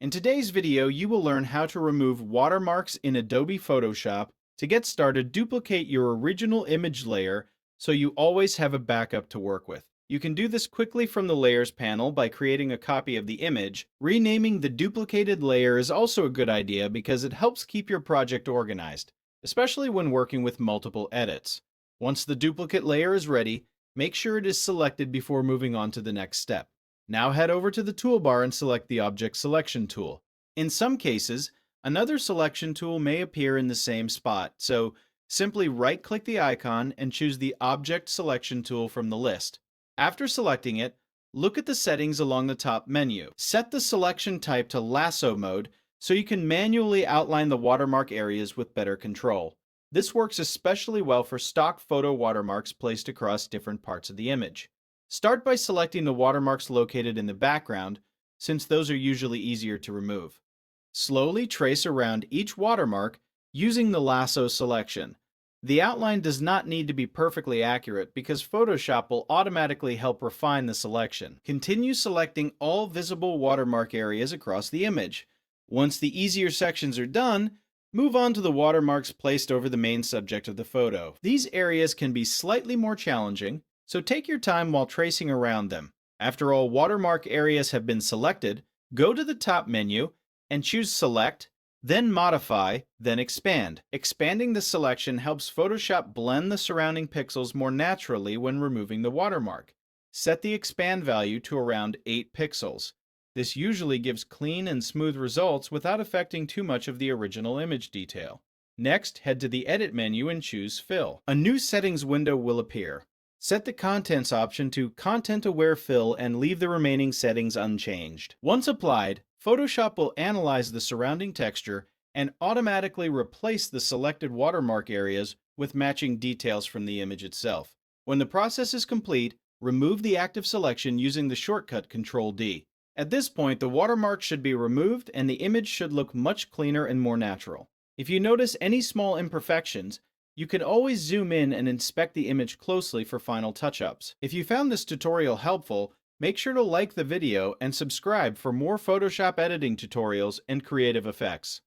In today's video, you will learn how to remove watermarks in Adobe Photoshop. To get started, duplicate your original image layer so you always have a backup to work with. You can do this quickly from the Layers panel by creating a copy of the image. Renaming the duplicated layer is also a good idea because it helps keep your project organized, especially when working with multiple edits. Once the duplicate layer is ready, make sure it is selected before moving on to the next step. Now head over to the toolbar and select the Object Selection tool. In some cases, another selection tool may appear in the same spot, so simply right-click the icon and choose the Object Selection tool from the list. After selecting it, look at the settings along the top menu. Set the selection type to Lasso mode so you can manually outline the watermark areas with better control. This works especially well for stock photo watermarks placed across different parts of the image. Start by selecting the watermarks located in the background, since those are usually easier to remove. Slowly trace around each watermark using the lasso selection. The outline does not need to be perfectly accurate because Photoshop will automatically help refine the selection. Continue selecting all visible watermark areas across the image. Once the easier sections are done, move on to the watermarks placed over the main subject of the photo. These areas can be slightly more challenging, so take your time while tracing around them. After all watermark areas have been selected, go to the top menu and choose Select, then Modify, then Expand. Expanding the selection helps Photoshop blend the surrounding pixels more naturally when removing the watermark. Set the expand value to around 8 pixels. This usually gives clean and smooth results without affecting too much of the original image detail. Next, head to the Edit menu and choose Fill. A new settings window will appear. Set the Contents option to Content Aware Fill and leave the remaining settings unchanged. Once applied, Photoshop will analyze the surrounding texture and automatically replace the selected watermark areas with matching details from the image itself. When the process is complete, remove the active selection using the shortcut Ctrl-D. At this point, the watermark should be removed and the image should look much cleaner and more natural. If you notice any small imperfections, you can always zoom in and inspect the image closely for final touch-ups. If you found this tutorial helpful, make sure to like the video and subscribe for more Photoshop editing tutorials and creative effects.